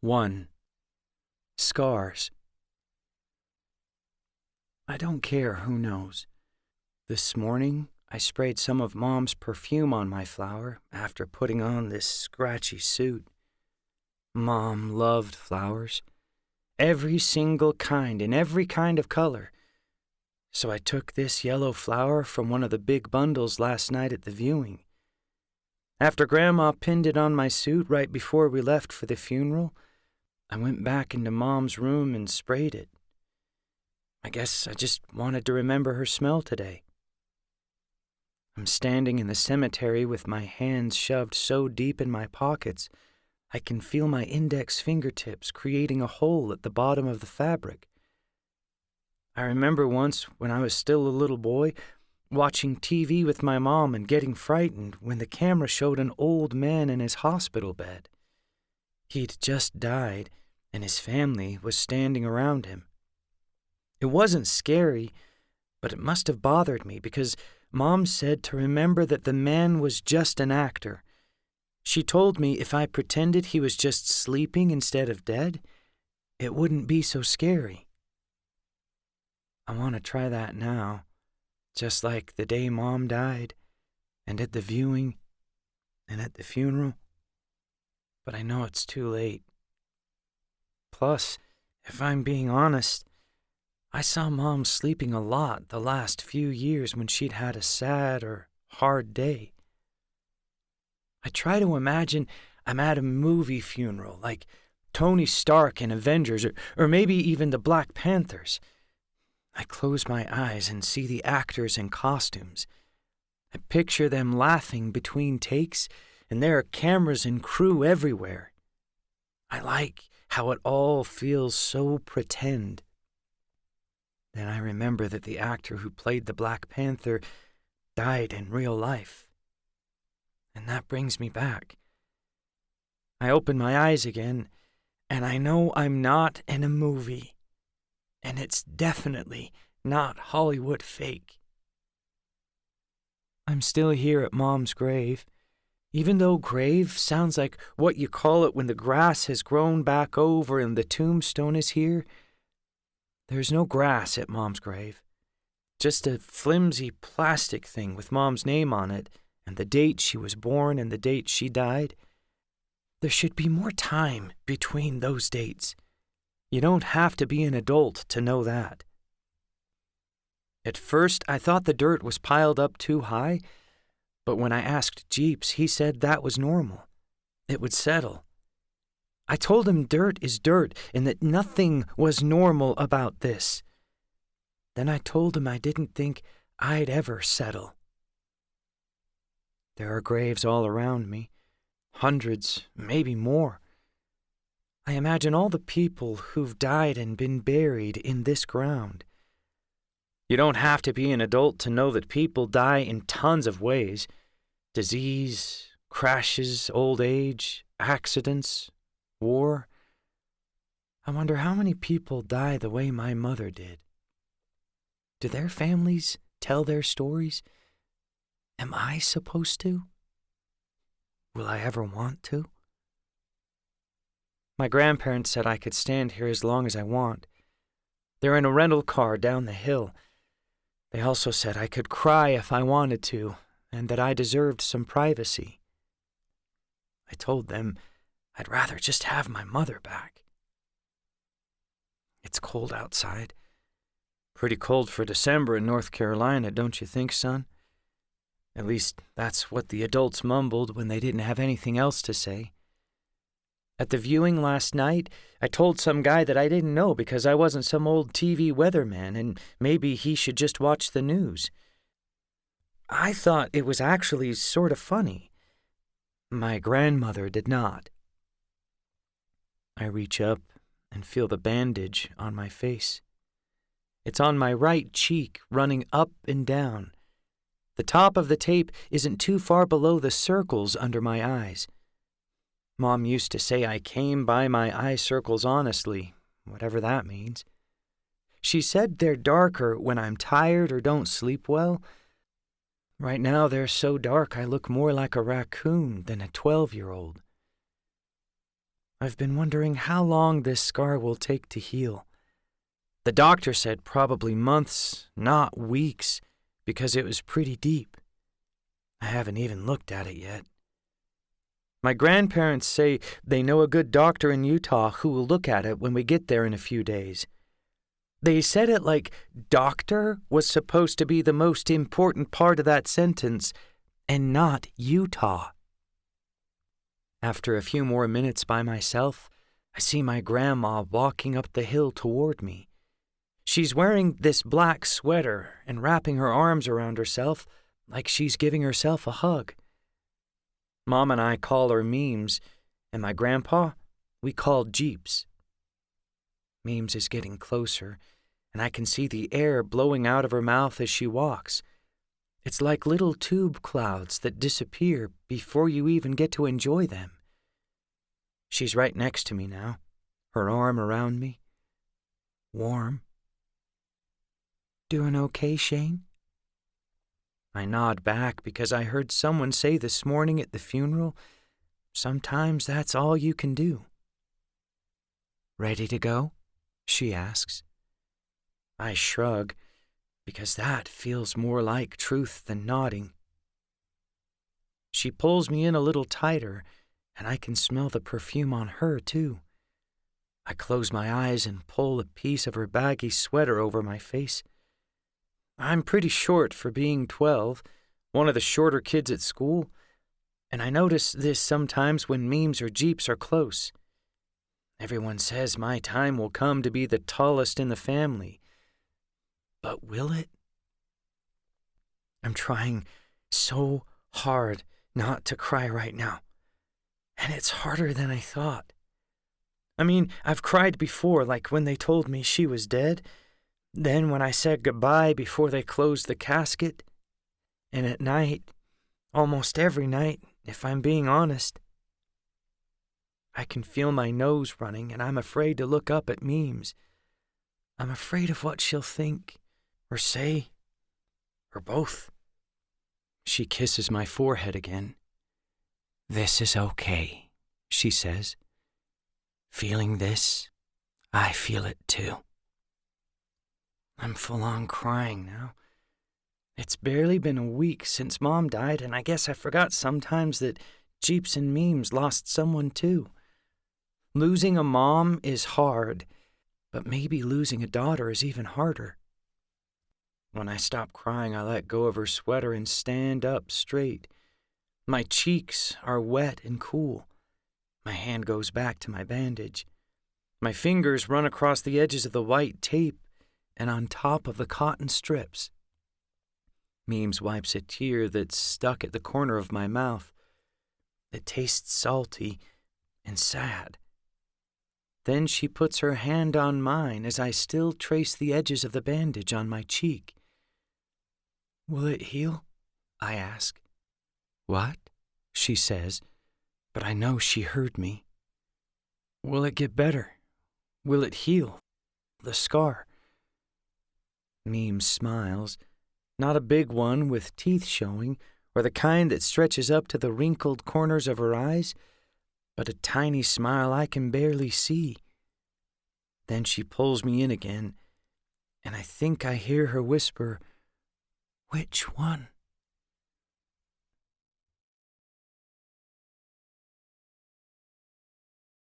1. Scars. I don't care who knows. This morning, I sprayed some of Mom's perfume on my flower after putting on this scratchy suit. Mom loved flowers. Every single kind in every kind of color. So I took this yellow flower from one of the big bundles last night at the viewing. After Grandma pinned it on my suit right before we left for the funeral, I went back into Mom's room and sprayed it. I guess I just wanted to remember her smell today. I'm standing in the cemetery with my hands shoved so deep in my pockets, I can feel my index fingertips creating a hole at the bottom of the fabric. I remember once when I was still a little boy, watching TV with my mom and getting frightened when the camera showed an old man in his hospital bed. He'd just died, and his family was standing around him. It wasn't scary, but it must have bothered me because Mom said to remember that the man was just an actor. She told me if I pretended he was just sleeping instead of dead, it wouldn't be so scary. I want to try that now, just like the day Mom died, and at the viewing, and at the funeral. But I know it's too late. Plus, if I'm being honest, I saw Mom sleeping a lot the last few years when she'd had a sad or hard day. I try to imagine I'm at a movie funeral, like Tony Stark in Avengers, or maybe even the Black Panthers. I close my eyes and see the actors in costumes. I picture them laughing between takes, and there are cameras and crew everywhere. I like how it all feels so pretend. Then I remember that the actor who played the Black Panther died in real life. And that brings me back. I open my eyes again, and I know I'm not in a movie. And it's definitely not Hollywood fake. I'm still here at Mom's grave. Even though grave sounds like what you call it when the grass has grown back over and the tombstone is here, there's no grass at Mom's grave. Just a flimsy plastic thing with Mom's name on it and the date she was born and the date she died. There should be more time between those dates. You don't have to be an adult to know that. At first, I thought the dirt was piled up too high, but when I asked Jeeps, he said that was normal. It would settle. I told him dirt is dirt and that nothing was normal about this. Then I told him I didn't think I'd ever settle. There are graves all around me, hundreds, maybe more. I imagine all the people who've died and been buried in this ground. You don't have to be an adult to know that people die in tons of ways. Disease, crashes, old age, accidents, war. I wonder how many people die the way my mother did. Do their families tell their stories? Am I supposed to? Will I ever want to? My grandparents said I could stand here as long as I want. They're in a rental car down the hill. They also said I could cry if I wanted to, and that I deserved some privacy. I told them I'd rather just have my mother back. It's cold outside. Pretty cold for December in North Carolina, don't you think, son? At least that's what the adults mumbled when they didn't have anything else to say. At the viewing last night, I told some guy that I didn't know because I wasn't some old TV weatherman and maybe he should just watch the news. I thought it was actually sort of funny. My grandmother did not. I reach up and feel the bandage on my face. It's on my right cheek, running up and down. The top of the tape isn't too far below the circles under my eyes. Mom used to say I came by my eye circles honestly, whatever that means. She said they're darker when I'm tired or don't sleep well. Right now they're so dark I look more like a raccoon than a 12-year-old. I've been wondering how long this scar will take to heal. The doctor said probably months, not weeks, because it was pretty deep. I haven't even looked at it yet. My grandparents say they know a good doctor in Utah who will look at it when we get there in a few days. They said it like doctor was supposed to be the most important part of that sentence, and not Utah. After a few more minutes by myself, I see my grandma walking up the hill toward me. She's wearing this black sweater and wrapping her arms around herself like she's giving herself a hug. Mom and I call her Memes, and my grandpa, we call Jeeps. Memes is getting closer, and I can see the air blowing out of her mouth as she walks. It's like little tube clouds that disappear before you even get to enjoy them. She's right next to me now, her arm around me. Warm. Doing okay, Shane? I nod back because I heard someone say this morning at the funeral, sometimes that's all you can do. Ready to go? She asks. I shrug, because that feels more like truth than nodding. She pulls me in a little tighter, and I can smell the perfume on her, too. I close my eyes and pull a piece of her baggy sweater over my face. I'm pretty short for being 12, one of the shorter kids at school, and I notice this sometimes when Memes or Jeeps are close. Everyone says my time will come to be the tallest in the family. But will it? I'm trying so hard not to cry right now, and it's harder than I thought. I mean, I've cried before, like when they told me she was dead, then when I said goodbye before they closed the casket, and at night, almost every night, if I'm being honest. I can feel my nose running, and I'm afraid to look up at Memes. I'm afraid of what she'll think, or say, or both. She kisses my forehead again. This is okay, she says. Feeling this, I feel it too. I'm full on crying now. It's barely been a week since Mom died, and I guess I forgot sometimes that Jeeps and Memes lost someone too. Losing a mom is hard, but maybe losing a daughter is even harder. When I stop crying, I let go of her sweater and stand up straight. My cheeks are wet and cool. My hand goes back to my bandage. My fingers run across the edges of the white tape and on top of the cotton strips. Memes wipes a tear that's stuck at the corner of my mouth. It tastes salty and sad. Then she puts her hand on mine as I still trace the edges of the bandage on my cheek. Will it heal? I ask. What? She says, but I know she heard me. Will it get better? Will it heal? The scar? Memes smiles, not a big one with teeth showing, or the kind that stretches up to the wrinkled corners of her eyes, but a tiny smile I can barely see. Then she pulls me in again, and I think I hear her whisper, "Which one?"